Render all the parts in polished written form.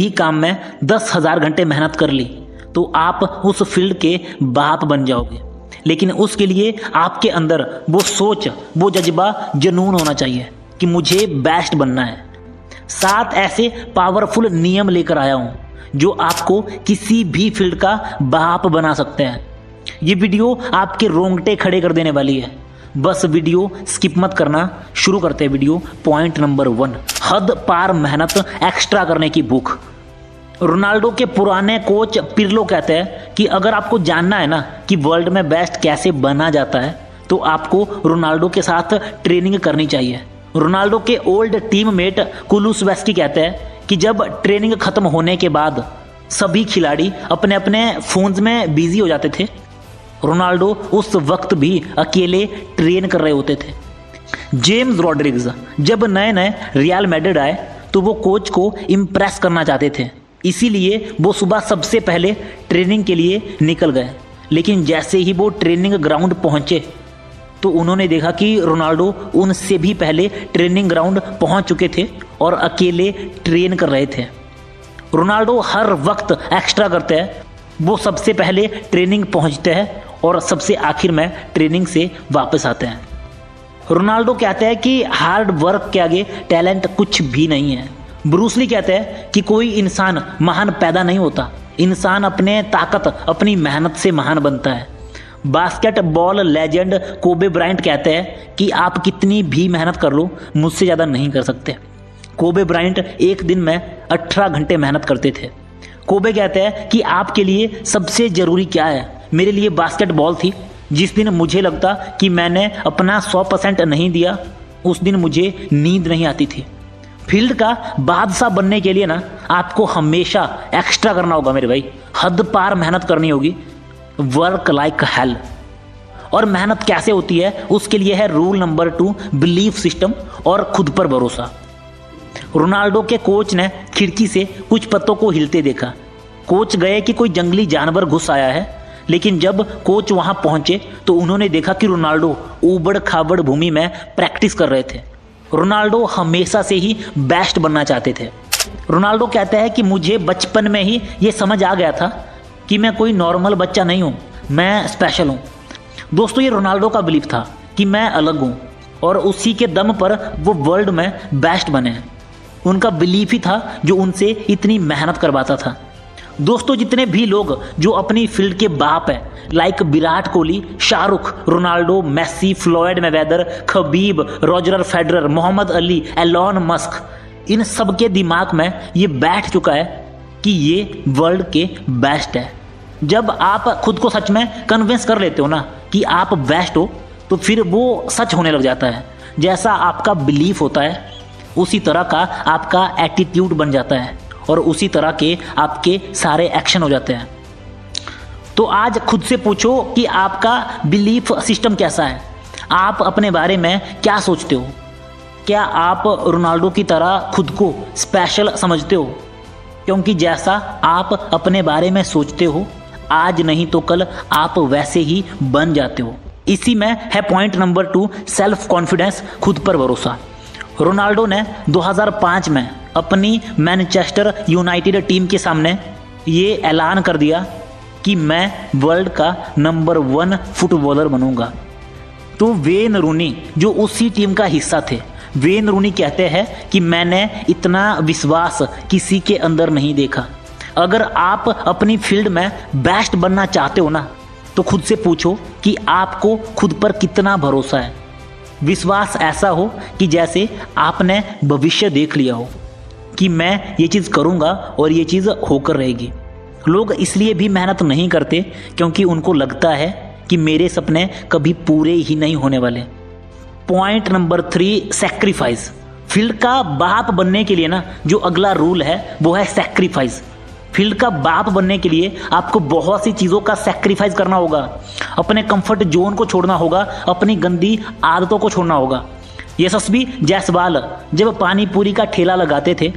ही काम में 10,000 घंटे मेहनत कर ली तो आप उस फील्ड के बाप बन जाओगे। लेकिन उसके लिए आपके अंदर वो सोच, वो जज्बा, जुनून होना चाहिए कि मुझे बेस्ट बनना है। 7 ऐसे पावरफुल नियम लेकर आया हूँ जो आपको किसी भी फील्ड का बाप बना सकते हैं। ये वीडियो आपके रोंगटे खड़े कर देने वाली है। बस वीडियो स्किप मत करना। शुरू करते हैं वीडियो। पॉइंट नंबर 1, हद पार मेहनत, एक्स्ट्रा करने की भूख। रोनाल्डो के पुराने कोच पिर्लो कहते हैं कि अगर आपको जानना है ना कि वर्ल्ड में बेस्ट कैसे बना जाता है तो आपको रोनाल्डो के साथ ट्रेनिंग करनी चाहिए। रोनाल्डो के ओल्ड टीममेट कुलुसेवस्की कहते हैं कि जब ट्रेनिंग खत्म होने के बाद सभी खिलाड़ी अपने अपने फोन्स में बिजी हो जाते थे, रोनाल्डो उस वक्त भी अकेले ट्रेन कर रहे होते थे। जेम्स रॉड्रिग्स जब नए नए रियल मैड्रिड आए तो वो कोच को इम्प्रेस करना चाहते थे, इसीलिए वो सुबह सबसे पहले ट्रेनिंग के लिए निकल गए। लेकिन जैसे ही वो ट्रेनिंग ग्राउंड पहुंचे तो उन्होंने देखा कि रोनाल्डो उनसे भी पहले ट्रेनिंग ग्राउंड पहुंच चुके थे और अकेले ट्रेन कर रहे थे। रोनाल्डो हर वक्त एक्स्ट्रा करते हैं। वो सबसे पहले ट्रेनिंग पहुंचते हैं और सबसे आखिर में ट्रेनिंग से वापस आते हैं। रोनाल्डो कहते हैं कि हार्ड वर्क के आगे टैलेंट कुछ भी नहीं है। ब्रूस ली कहते हैं कि कोई इंसान महान पैदा नहीं होता, इंसान अपने ताकत, अपनी मेहनत से महान बनता है। बास्केटबॉल लेजेंड कोबे ब्रायंट कहते हैं कि आप कितनी भी मेहनत कर लो, मुझसे ज़्यादा नहीं कर सकते। कोबे ब्रायंट एक दिन में 18 घंटे मेहनत करते थे। कोबे कहते हैं कि आपके लिए सबसे ज़रूरी क्या है? मेरे लिए बास्केटबॉल थी। जिस दिन मुझे लगता कि मैंने अपना 100% नहीं दिया, उस दिन मुझे नींद नहीं आती थी। फील्ड का बादशाह बनने के लिए ना आपको हमेशा एक्स्ट्रा करना होगा मेरे भाई। हद पार मेहनत करनी होगी। Work like hell. और मेहनत कैसे होती है उसके लिए है रूल नंबर 2, बिलीफ सिस्टम और खुद पर भरोसा। रोनाल्डो के कोच ने खिड़की से कुछ पत्तों को हिलते देखा। कोच गए कि कोई जंगली जानवर घुस आया है, लेकिन जब कोच वहां पहुंचे तो उन्होंने देखा कि रोनाल्डो ऊबड़ खाबड़ भूमि में प्रैक्टिस कर रहे थे। रोनाल्डो हमेशा से ही बेस्ट बनना चाहते थे। रोनाल्डो कहते हैं कि मुझे बचपन में ही ये समझ आ गया था कि मैं कोई नॉर्मल बच्चा नहीं हूँ, मैं स्पेशल हूँ। दोस्तों, ये रोनाल्डो का बिलीफ था कि मैं अलग हूँ और उसी के दम पर वो वर्ल्ड में बेस्ट बने हैं। उनका बिलीफ ही था जो उनसे इतनी मेहनत करवाता था। दोस्तों, जितने भी लोग जो अपनी फील्ड के बाप हैं, like Virat Kohli, Shahrukh, Ronaldo, Messi, Floyd Mayweather, Khabib, Roger Federer, Muhammad Ali, Elon Musk, इन सब के दिमाग में ये बैठ चुका है कि ये वर्ल्ड के बेस्ट है। जब आप खुद को सच में कन्विंस कर लेते हो ना कि आप बेस्ट हो, तो फिर वो सच होने लग जाता है। जैसा आपका बिलीफ होता है उसी तरह का आपका एटीट्यूड बन जाता है और उसी तरह के आपके सारे एक्शन हो जाते हैं। तो आज खुद से पूछो कि आपका बिलीफ सिस्टम कैसा है? आप अपने बारे में क्या सोचते हो? क्या आप रोनाल्डो की तरह खुद को स्पेशल समझते हो? क्योंकि जैसा आप अपने बारे में सोचते हो, आज नहीं तो कल आप वैसे ही बन जाते हो। इसी में है पॉइंट नंबर 2, सेल्फ कॉन्फिडेंस, खुद पर भरोसा। रोनाल्डो ने 2005 में अपनी मैनचेस्टर यूनाइटेड टीम के सामने ये ऐलान कर दिया कि मैं वर्ल्ड का नंबर 1 फुटबॉलर बनूंगा। तो वेन रूनी जो उसी टीम का हिस्सा थे, वेन रूनी कहते हैं कि मैंने इतना विश्वास किसी के अंदर नहीं देखा। अगर आप अपनी फील्ड में बेस्ट बनना चाहते हो ना, तो खुद से पूछो कि आपको खुद पर कितना भरोसा है। विश्वास ऐसा हो कि जैसे आपने भविष्य देख लिया हो कि मैं ये चीज़ करूँगा और ये चीज़ होकर रहेगी। लोग इसलिए भी मेहनत नहीं करते क्योंकि उनको लगता है कि मेरे सपने कभी पूरे ही नहीं होने वाले। Point number 3, sacrifice. फील्ड का बाप बनने के लिए ना जो अगला रूल है वो है सैक्रिफाइस। फील्ड का बाप बनने के लिए आपको बहुत सी चीज़ों का सैक्रिफाइस करना होगा। अपने कंफर्ट जोन को छोड़ना होगा, अपनी गंदी आदतों को छोड़ना होगा। यशस्वी जायसवाल जब पानी पूरी का ठेला लगाते थे,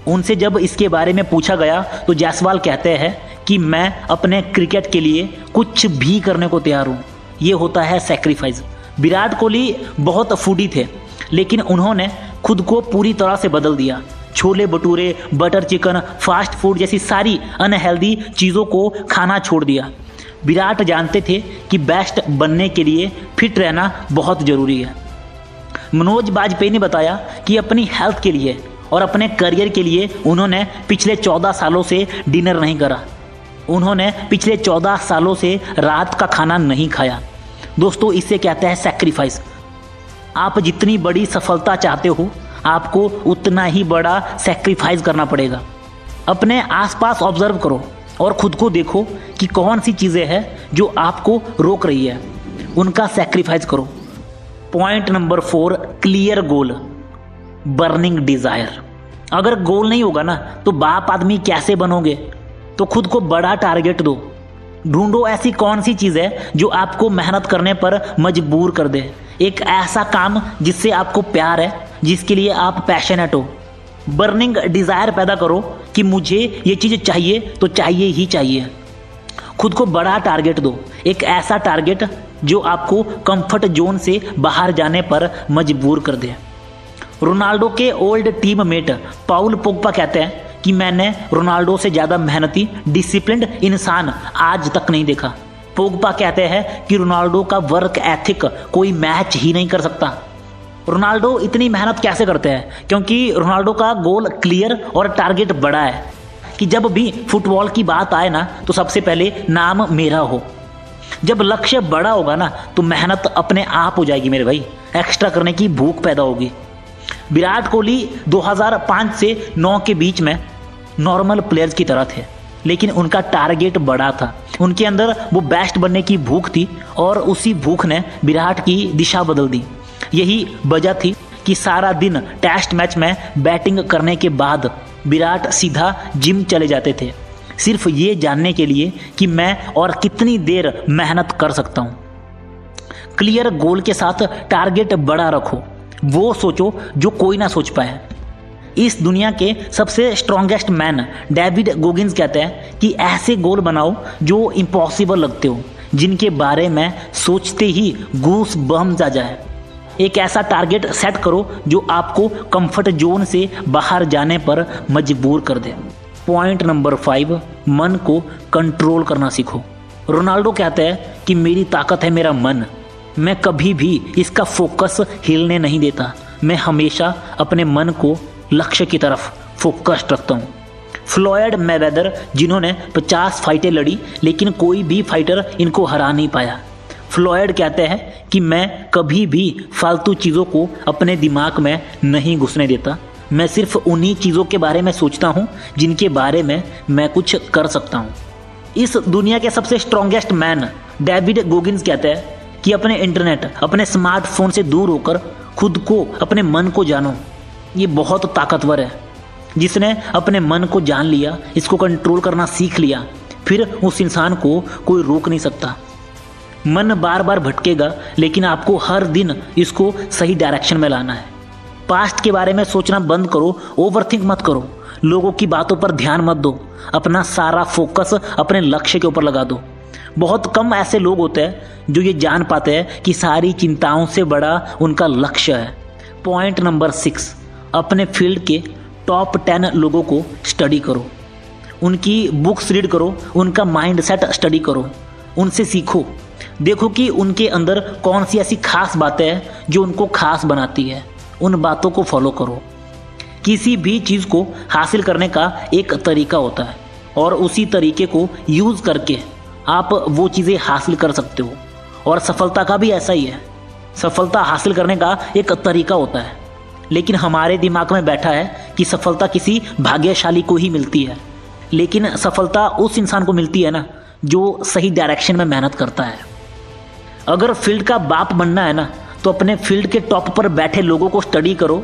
उनसे जब इसके बारे में पूछा गया तो जायसवाल कहते हैं कि मैं अपने क्रिकेट के लिए कुछ भी करने को तैयार हूँ। ये होता है सैक्रिफाइस। विराट कोहली बहुत फूडी थे, लेकिन उन्होंने खुद को पूरी तरह से बदल दिया। Chole bhature, butter chicken, fast food जैसी सारी अनहेल्दी चीज़ों को खाना छोड़ दिया। विराट जानते थे कि बेस्ट बनने के लिए फिट रहना बहुत ज़रूरी है। मनोज बाजपेयी ने बताया कि अपनी हेल्थ के लिए और अपने करियर के लिए उन्होंने पिछले 14 सालों से डिनर नहीं करा। उन्होंने पिछले 14 सालों से रात का खाना नहीं खाया। दोस्तों, इसे कहते हैं सैक्रिफाइस। आप जितनी बड़ी सफलता चाहते हो, आपको उतना ही बड़ा सैक्रिफाइस करना पड़ेगा। अपने आसपास ऑब्जर्व करो और खुद को देखो कि कौन सी चीज़ें हैं जो आपको रोक रही है, उनका सैक्रिफाइस करो। Point number 4, clear goal, burning desire. अगर गोल नहीं होगा ना तो बाप आदमी कैसे बनोगे? तो खुद को बड़ा टारगेट दो। ढूंढो ऐसी कौन सी चीज़ है जो आपको मेहनत करने पर मजबूर कर दे। एक ऐसा काम जिससे आपको प्यार है, जिसके लिए आप पैशनेट हो। बर्निंग डिज़ायर पैदा करो कि मुझे ये चीज़ चाहिए तो चाहिए ही चाहिए। खुद को बड़ा टारगेट दो, एक ऐसा टारगेट जो आपको कंफर्ट जोन से बाहर जाने पर मजबूर कर दे। रोनाल्डो के ओल्ड टीम मेट पाउल पोग्बा कहते हैं कि मैंने रोनाल्डो से ज़्यादा मेहनती, डिसिप्लिन्ड इंसान आज तक नहीं देखा। पोग्बा कहते हैं कि रोनाल्डो का वर्क एथिक कोई मैच ही नहीं कर सकता। रोनाल्डो इतनी मेहनत कैसे करते हैं? क्योंकि रोनाल्डो का गोल क्लियर और टारगेट बड़ा है कि जब भी फुटबॉल की बात आए ना तो सबसे पहले नाम मेरा हो। जब लक्ष्य बड़ा होगा ना तो मेहनत अपने आप हो जाएगी मेरे भाई, एक्स्ट्रा करने की भूख पैदा होगी। विराट कोहली 2005 से 9 के बीच में नॉर्मल प्लेयर्स की तरह थे, लेकिन उनका टारगेट बड़ा था। उनके अंदर वो बेस्ट बनने की भूख थी और उसी भूख ने विराट की दिशा बदल दी। यही वजह थी कि सारा दिन टेस्ट मैच में बैटिंग करने के बाद विराट सीधा जिम चले जाते थे, सिर्फ ये जानने के लिए कि मैं और कितनी देर मेहनत कर सकता हूँ। क्लियर गोल के साथ टारगेट बड़ा रखो, वो सोचो जो कोई ना सोच पाए। इस दुनिया के सबसे स्ट्रॉन्गेस्ट मैन डेविड गोगिंस कहते हैं कि ऐसे गोल बनाओ जो इम्पॉसिबल लगते हो, जिनके बारे में सोचते ही गूस बम्स आ जाए। एक ऐसा टारगेट सेट करो जो आपको कंफर्ट जोन से बाहर जाने पर मजबूर कर दे। पॉइंट नंबर 5, मन को कंट्रोल करना सीखो। रोनाल्डो कहते हैं कि मेरी ताकत है मेरा मन, मैं कभी भी इसका फोकस हिलने नहीं देता। मैं हमेशा अपने मन को लक्ष्य की तरफ फोकस्ड रखता हूँ। फ्लॉयड मैवेदर, जिन्होंने 50 फाइटें लड़ी लेकिन कोई भी फाइटर इनको हरा नहीं पाया। फ्लॉयड कहते हैं कि मैं कभी भी फालतू चीज़ों को अपने दिमाग में नहीं घुसने देता। मैं सिर्फ उन्हीं चीज़ों के बारे में सोचता हूँ जिनके बारे में मैं कुछ कर सकता हूँ। इस दुनिया के सबसे स्ट्रॉन्गेस्ट मैन डेविड गोगिंस कहते हैं कि अपने इंटरनेट, अपने स्मार्टफोन से दूर होकर खुद को, अपने मन को जानो। ये बहुत ताकतवर है। जिसने अपने मन को जान लिया, इसको कंट्रोल करना सीख लिया, फिर उस इंसान को कोई रोक नहीं सकता। मन बार बार भटकेगा, लेकिन आपको हर दिन इसको सही डायरेक्शन में लाना है। पास्ट के बारे में सोचना बंद करो, ओवरथिंक मत करो, लोगों की बातों पर ध्यान मत दो, अपना सारा फोकस अपने लक्ष्य के ऊपर लगा दो। बहुत कम ऐसे लोग होते हैं जो ये जान पाते हैं कि सारी चिंताओं से बड़ा उनका लक्ष्य है। पॉइंट नंबर 6, अपने फील्ड के टॉप 10 लोगों को स्टडी करो, उनकी बुक्स रीड करो, उनका माइंड सेट स्टडी करो, उनसे सीखो। देखो कि उनके अंदर कौन सी ऐसी खास बातें हैं जो उनको खास बनाती है, उन बातों को फॉलो करो। किसी भी चीज़ को हासिल करने का एक तरीका होता है और उसी तरीके को यूज़ करके आप वो चीज़ें हासिल कर सकते हो। और सफलता का भी ऐसा ही है। सफलता हासिल करने का एक तरीका होता है, लेकिन हमारे दिमाग में बैठा है कि सफलता किसी भाग्यशाली को ही मिलती है। लेकिन सफलता उस इंसान को मिलती है ना जो सही डायरेक्शन में मेहनत करता है। अगर फील्ड का बाप बनना है ना तो अपने फील्ड के टॉप पर बैठे लोगों को स्टडी करो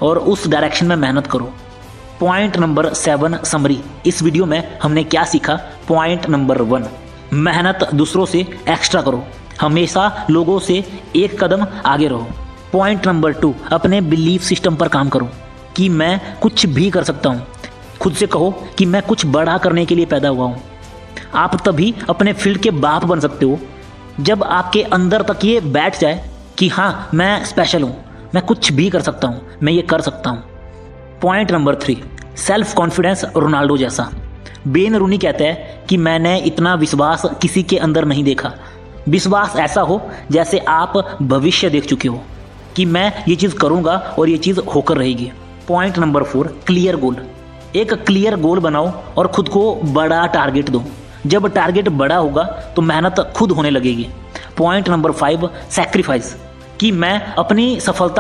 और उस डायरेक्शन में मेहनत करो। Point number 7, summary. इस वीडियो में हमने क्या सीखा? पॉइंट नंबर 1, मेहनत दूसरों से एक्स्ट्रा करो, हमेशा लोगों से एक कदम आगे रहो। पॉइंट नंबर 2, अपने बिलीफ सिस्टम पर काम करो कि मैं कुछ भी कर सकता हूँ। खुद से कहो कि मैं कुछ बड़ा करने के लिए पैदा हुआ हूँ। आप तभी अपने फील्ड के बाप बन सकते हो जब आपके अंदर तक ये बैठ जाए कि हाँ, मैं स्पेशल हूँ, मैं कुछ भी कर सकता हूँ, मैं ये कर सकता हूँ। Point number 3, self confidence Ronaldo जैसा। वेन रूनी कहते हैं कि मैंने इतना विश्वास किसी के अंदर नहीं देखा। विश्वास ऐसा हो जैसे आप भविष्य देख चुके हो कि मैं ये चीज़ करूँगा और ये चीज़ होकर रहेगी। Point number 4, clear goal. एक क्लियर गोल बनाओ और खुद को बड़ा टारगेट दो। जब टारगेट बड़ा होगा तो मेहनत खुद होने लगेगी। पॉइंट नंबर 5, सैक्रिफाइस, कि मैं अपनी सफलता